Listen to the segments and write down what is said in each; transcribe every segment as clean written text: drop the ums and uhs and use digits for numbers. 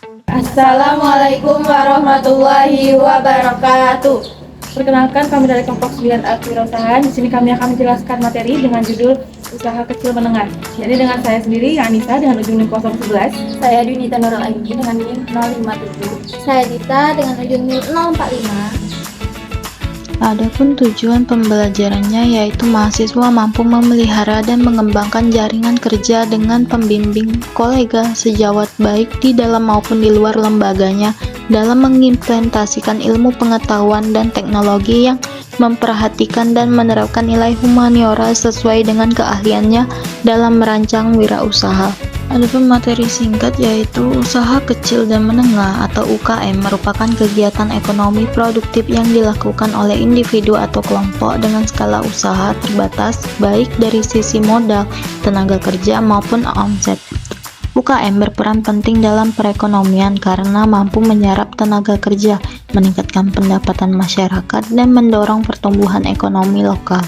Assalamualaikum warahmatullahi wabarakatuh. Perkenalkan, kami dari kelompok 9A Kewirausahaan. Di sini kami akan menjelaskan materi dengan judul usaha kecil menengah. Jadi dengan saya sendiri, Anissa dengan ujung NIM 011. Saya Dunita Nurul Aini dengan NIM 057. Saya Dita dengan ujung NIM 045. Adapun tujuan pembelajarannya yaitu mahasiswa mampu memelihara dan mengembangkan jaringan kerja dengan pembimbing, kolega, sejawat baik di dalam maupun di luar lembaganya dalam mengimplementasikan ilmu pengetahuan dan teknologi yang memperhatikan dan menerapkan nilai humaniora sesuai dengan keahliannya dalam merancang wirausaha. Adapun materi singkat yaitu usaha kecil dan menengah atau UKM merupakan kegiatan ekonomi produktif yang dilakukan oleh individu atau kelompok dengan skala usaha terbatas baik dari sisi modal, tenaga kerja maupun omset. UKM berperan penting dalam perekonomian karena mampu menyerap tenaga kerja, meningkatkan pendapatan masyarakat, dan mendorong pertumbuhan ekonomi lokal.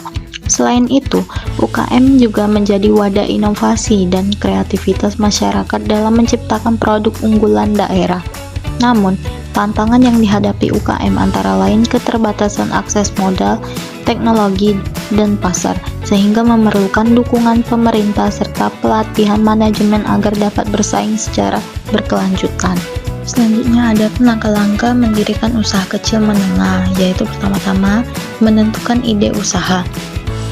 Selain itu, UKM juga menjadi wadah inovasi dan kreativitas masyarakat dalam menciptakan produk unggulan daerah. Namun, tantangan yang dihadapi UKM antara lain keterbatasan akses modal, teknologi, dan pasar, sehingga memerlukan dukungan pemerintah serta pelatihan manajemen agar dapat bersaing secara berkelanjutan. Selanjutnya ada langkah-langkah mendirikan usaha kecil menengah, yaitu pertama-tama menentukan ide usaha.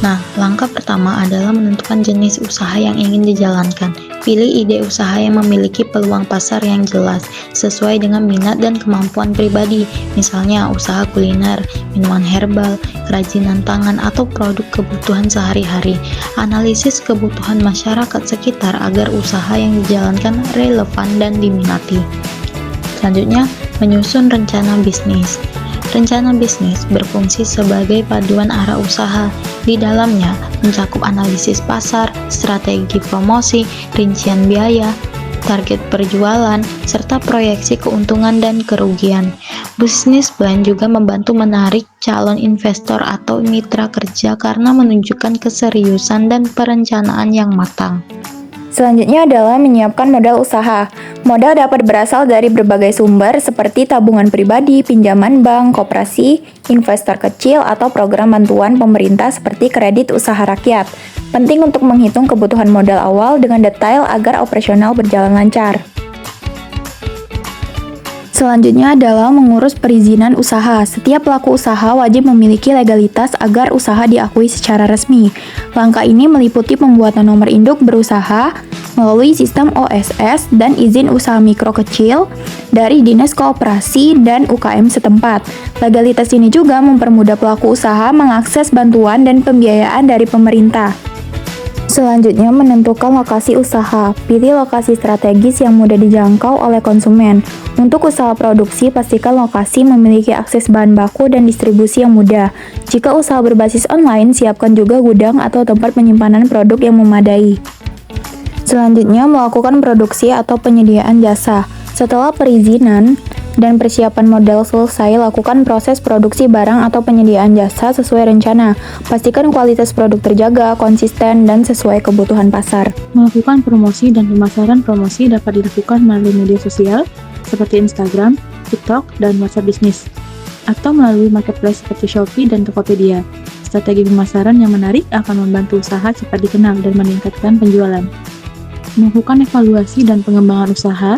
Nah, langkah pertama adalah menentukan jenis usaha yang ingin dijalankan. Pilih ide usaha yang memiliki peluang pasar yang jelas, sesuai dengan minat dan kemampuan pribadi. Misalnya, usaha kuliner, minuman herbal, kerajinan tangan, atau produk kebutuhan sehari-hari. Analisis kebutuhan masyarakat sekitar agar usaha yang dijalankan relevan dan diminati. Selanjutnya, menyusun rencana bisnis. Rencana bisnis berfungsi sebagai paduan arah usaha. Di dalamnya mencakup analisis pasar, strategi promosi, rincian biaya, target perjualan, serta proyeksi keuntungan dan kerugian. Business plan juga membantu menarik calon investor atau mitra kerja karena menunjukkan keseriusan dan perencanaan yang matang. Selanjutnya adalah menyiapkan modal usaha. Modal dapat berasal dari berbagai sumber seperti tabungan pribadi, pinjaman bank, koperasi, investor kecil, atau program bantuan pemerintah seperti kredit usaha rakyat. Penting untuk menghitung kebutuhan modal awal dengan detail agar operasional berjalan lancar. Selanjutnya adalah mengurus perizinan usaha. Setiap pelaku usaha wajib memiliki legalitas agar usaha diakui secara resmi. Langkah ini meliputi pembuatan nomor induk berusaha melalui sistem OSS dan izin usaha mikro kecil dari Dinas Koperasi dan UKM setempat. Legalitas ini juga mempermudah pelaku usaha mengakses bantuan dan pembiayaan dari pemerintah. Selanjutnya, menentukan lokasi usaha. Pilih lokasi strategis yang mudah dijangkau oleh konsumen. Untuk usaha produksi, pastikan lokasi memiliki akses bahan baku dan distribusi yang mudah. Jika usaha berbasis online, siapkan juga gudang atau tempat penyimpanan produk yang memadai. Selanjutnya, melakukan produksi atau penyediaan jasa. Setelah perizinan dan persiapan modal selesai, lakukan proses produksi barang atau penyediaan jasa sesuai rencana. Pastikan kualitas produk terjaga, konsisten, dan sesuai kebutuhan pasar. Melakukan promosi dan pemasaran promosi dapat dilakukan melalui media sosial seperti Instagram, TikTok, dan WhatsApp bisnis, atau melalui marketplace seperti Shopee dan Tokopedia. Strategi pemasaran yang menarik akan membantu usaha cepat dikenal dan meningkatkan penjualan. Melakukan evaluasi dan pengembangan usaha.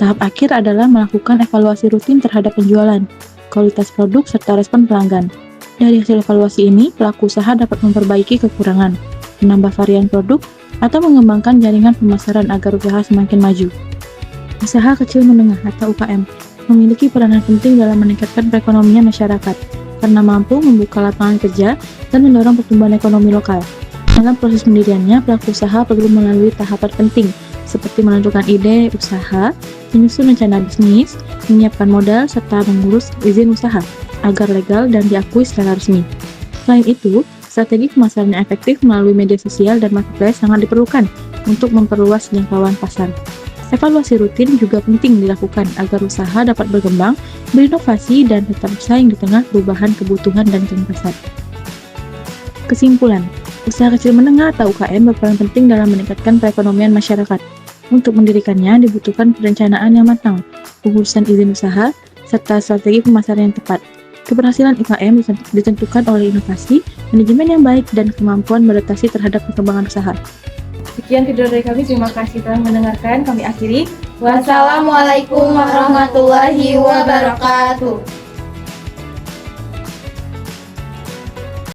Tahap akhir adalah melakukan evaluasi rutin terhadap penjualan, kualitas produk, serta respon pelanggan. Dari hasil evaluasi ini, pelaku usaha dapat memperbaiki kekurangan, menambah varian produk, atau mengembangkan jaringan pemasaran agar usaha semakin maju. Usaha kecil menengah atau UKM memiliki peranan penting dalam meningkatkan perekonomian masyarakat karena mampu membuka lapangan kerja dan mendorong pertumbuhan ekonomi lokal. Dalam proses pendiriannya, pelaku usaha perlu melalui tahapan penting seperti menentukan ide usaha, menyusun rencana bisnis, menyiapkan modal, serta mengurus izin usaha agar legal dan diakui secara resmi. Selain itu, strategi pemasaran yang efektif melalui media sosial dan marketplace sangat diperlukan untuk memperluas jangkauan pasar. Evaluasi rutin juga penting dilakukan agar usaha dapat berkembang, berinovasi, dan tetap bersaing di tengah perubahan kebutuhan dan tren pasar. Kesimpulan, usaha kecil menengah atau UKM berperan penting dalam meningkatkan perekonomian masyarakat. Untuk mendirikannya dibutuhkan perencanaan yang matang, pengurusan izin usaha, serta strategi pemasaran yang tepat. Keberhasilan UKM ditentukan oleh inovasi, manajemen yang baik, dan kemampuan beradaptasi terhadap perkembangan usaha. Sekian video dari kami, terima kasih telah mendengarkan. Kami akhiri. Wassalamualaikum warahmatullahi wabarakatuh.